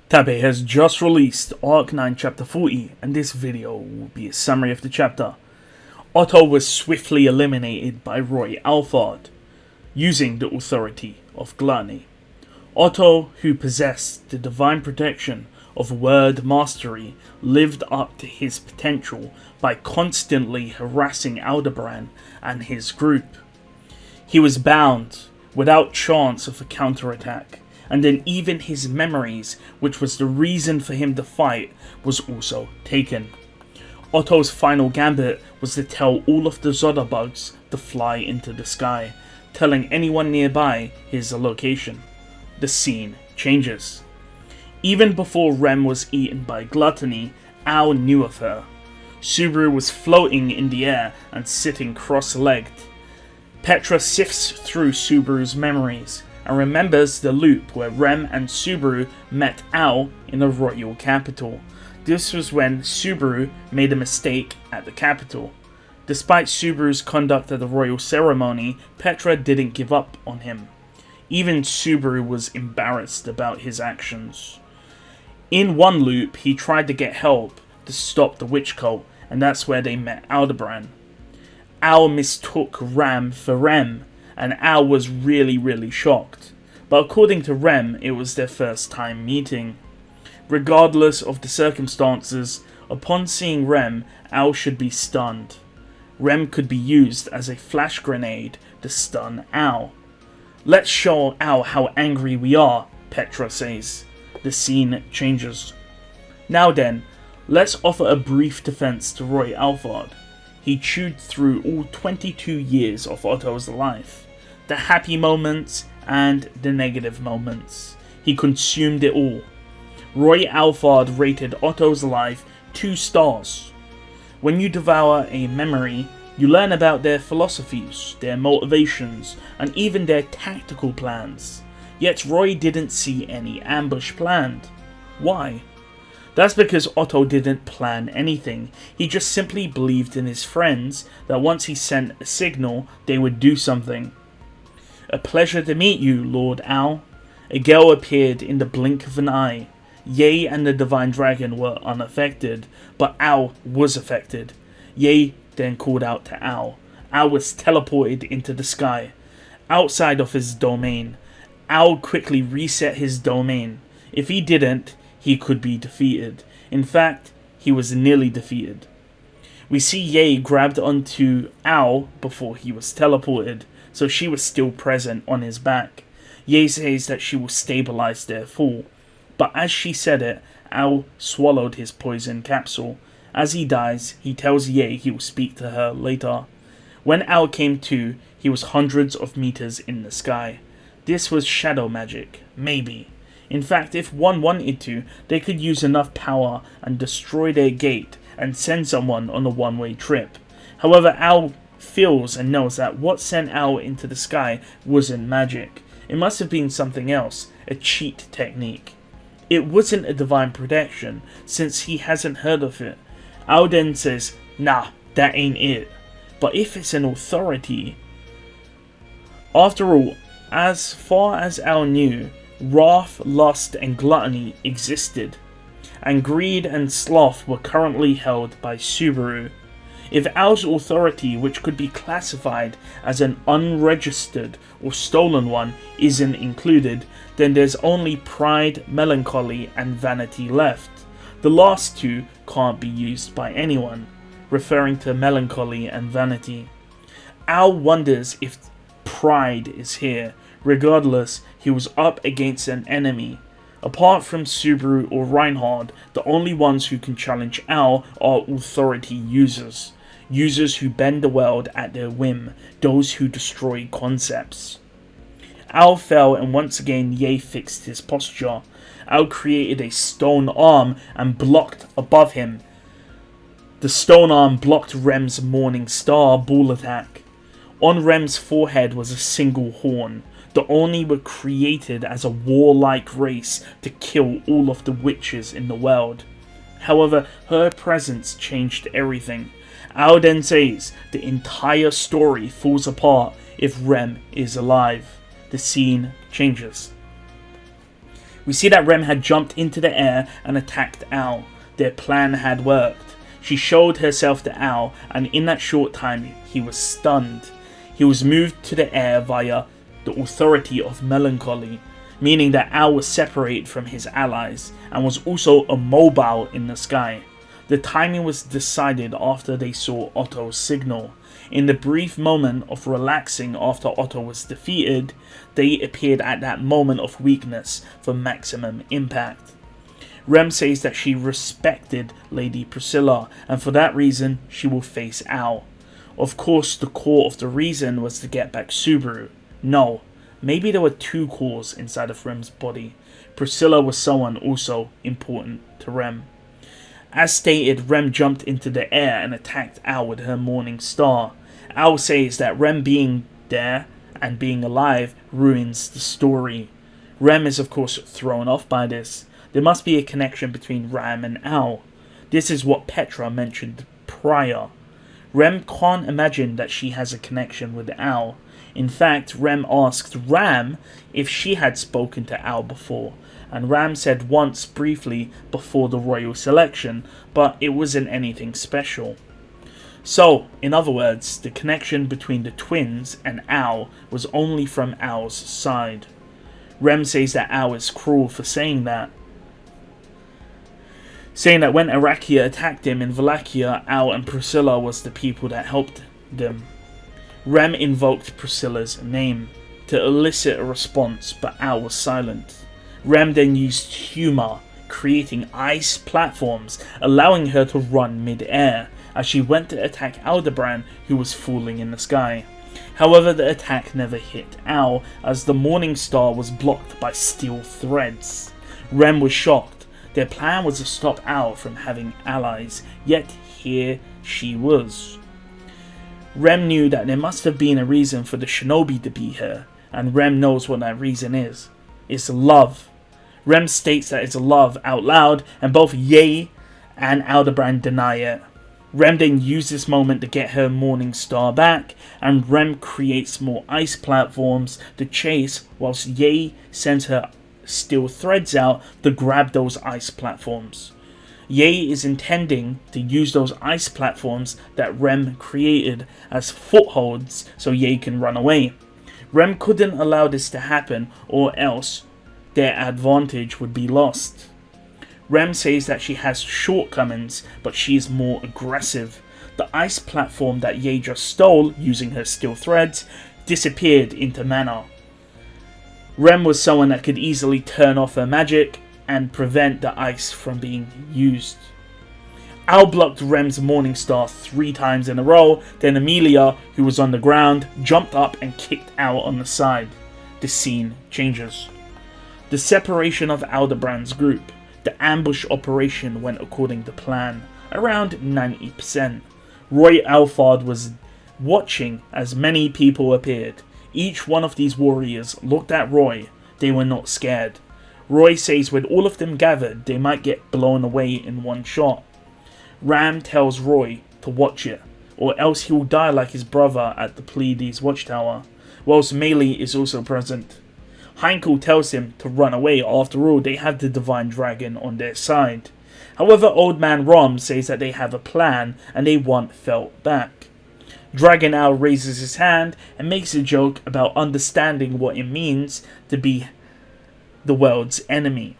Tabe has just released Arc 9 Chapter 40, and this video will be a summary of the chapter. Otto was swiftly eliminated by Roy Alphard, using the authority of gluttony. Otto, who possessed the divine protection of word mastery, lived up to his potential by constantly harassing Aldebaran and his group. He was bound, without chance of a counterattack, and then even his memories, which was the reason for him to fight, was also taken. Otto's final gambit was to tell all of the Zodabugs to fly into the sky, telling anyone nearby his location. The scene changes. Even before Rem was eaten by gluttony, Ao knew of her. Subaru was floating in the air and sitting cross-legged. Petra sifts through Subaru's memories and remembers the loop where Rem and Subaru met Ao in the royal capital. This was when Subaru made a mistake at the capital. Despite Subaru's conduct at the royal ceremony, Petra didn't give up on him. Even Subaru was embarrassed about his actions. In one loop, he tried to get help to stop the witch cult, and that's where they met Aldebaran. Ao mistook Ram for Rem, and Ao was really shocked. But according to Rem, it was their first time meeting. Regardless of the circumstances, upon seeing Rem, Ao should be stunned. Rem could be used as a flash grenade to stun Ao. "Let's show Ao how angry we are," Petra says. The scene changes. Now then, let's offer a brief defense to Roy Alphard. He chewed through all 22 years of Otto's life. The happy moments and the negative moments. He consumed it all. Roy Alphard rated Otto's life 2 stars. When you devour a memory, you learn about their philosophies, their motivations, and even their tactical plans. Yet Roy didn't see any ambush planned. Why? That's because Otto didn't plan anything. He just simply believed in his friends that once he sent a signal, they would do something. "A pleasure to meet you, Lord Ao." A girl appeared in the blink of an eye. Ye and the Divine Dragon were unaffected, but Ao was affected. Ye then called out to Ao. Ao was teleported into the sky, outside of his domain. Ao quickly reset his domain. If he didn't, he could be defeated. In fact, he was nearly defeated. We see Ye grabbed onto Ao before he was teleported, so she was still present on his back. Ye says that she will stabilize their fall, but as she said it, Ao swallowed his poison capsule. As he dies, he tells Ye he will speak to her later. When Ao came to, he was hundreds of meters in the sky. This was shadow magic, maybe. In fact, if one wanted to, they could use enough power and destroy their gate and send someone on a one-way trip. However, Ao feels and knows that what sent Ao into the sky wasn't magic. It must have been something else, a cheat technique. It wasn't a divine protection, since he hasn't heard of it. Ao then says, "Nah, that ain't it. But if it's an authority..." After all, as far as Ao knew, wrath, lust, and gluttony existed, and greed and sloth were currently held by Subaru. If Ao's authority, which could be classified as an unregistered or stolen one, isn't included, then there's only pride, melancholy, and vanity left. The last two can't be used by anyone, referring to melancholy and vanity. Ao wonders if pride is here. Regardless, he was up against an enemy. Apart from Subaru or Reinhard, the only ones who can challenge Ao are authority users. Users who bend the world at their whim, those who destroy concepts. Ao fell and once again Ye fixed his posture. Ao created a stone arm and blocked above him. The stone arm blocked Rem's Morning Star ball attack. On Rem's forehead was a single horn. The Oni were created as a warlike race to kill all of the witches in the world. However, her presence changed everything. Ao then says the entire story falls apart if Rem is alive. The scene changes. We see that Rem had jumped into the air and attacked Al. Their plan had worked. She showed herself to Al, and in that short time he was stunned. He was moved to the air via the authority of melancholy, meaning that Al was separated from his allies and was also immobile in the sky. The timing was decided after they saw Otto's signal. In the brief moment of relaxing after Otto was defeated, they appeared at that moment of weakness for maximum impact. Rem says that she respected Lady Priscilla, and for that reason she will face Al. Of course, the core of the reason was to get back Subaru. No, maybe there were two cores inside of Rem's body. Priscilla was someone also important to Rem. As stated, Rem jumped into the air and attacked Al with her morning star. Al says that Rem being there and being alive ruins the story. Rem is of course thrown off by this. There must be a connection between Ram and Al. This is what Petra mentioned prior. Rem can't imagine that she has a connection with Al. In fact, Rem asked Ram if she had spoken to Al before, and Ram said once briefly before the royal selection, but it wasn't anything special. So, in other words, the connection between the twins and Al was only from Al's side. Rem says that Al is cruel for saying that. Saying that when Arakia attacked him in Wallachia, Al and Priscilla was the people that helped them. Rem invoked Priscilla's name to elicit a response, but Al was silent. Rem then used humour, creating ice platforms, allowing her to run mid-air as she went to attack Aldebaran, who was falling in the sky. However, the attack never hit Al, as the morning star was blocked by steel threads. Rem was shocked. Their plan was to stop Al from having allies, yet here she was. Rem knew that there must have been a reason for the shinobi to be here, and Rem knows what that reason is. It's love. Rem states that it's love out loud, and both Ye and Aldebaran deny it. Rem then used this moment to get her morning star back, and Rem creates more ice platforms to chase, whilst Ye sends her steel threads out to grab those ice platforms. Ye is intending to use those ice platforms that Rem created as footholds so Ye can run away. Rem couldn't allow this to happen, or else their advantage would be lost. Rem says that she has shortcomings, but she is more aggressive. The ice platform that Ye just stole, using her steel threads, disappeared into mana. Rem was someone that could easily turn off her magic and prevent the ice from being used. Al blocked Rem's morning star 3 times in a row, then Emilia, who was on the ground, jumped up and kicked Al on the side. The scene changes. The separation of Aldebaran's group. The ambush operation went according to plan, around 90%. Roy Alfard was watching as many people appeared. Each one of these warriors looked at Roy. They were not scared. Roy says when all of them gathered, they might get blown away in one shot. Ram tells Roy to watch it, or else he will die like his brother at the Pleiades watchtower, whilst Melee is also present. Heinkel tells him to run away, after all they have the Divine Dragon on their side. However, Old Man Rom says that they have a plan and they want Felt back. Dragon Owl raises his hand and makes a joke about understanding what it means to be the world's enemy.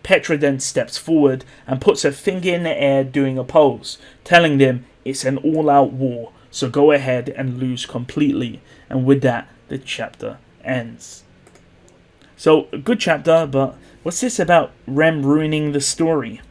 Petra then steps forward and puts her finger in the air doing a pose, telling them it's an all-out war, so go ahead and lose completely. And with that, the chapter ends. So, a good chapter, but what's this about Rem ruining the story?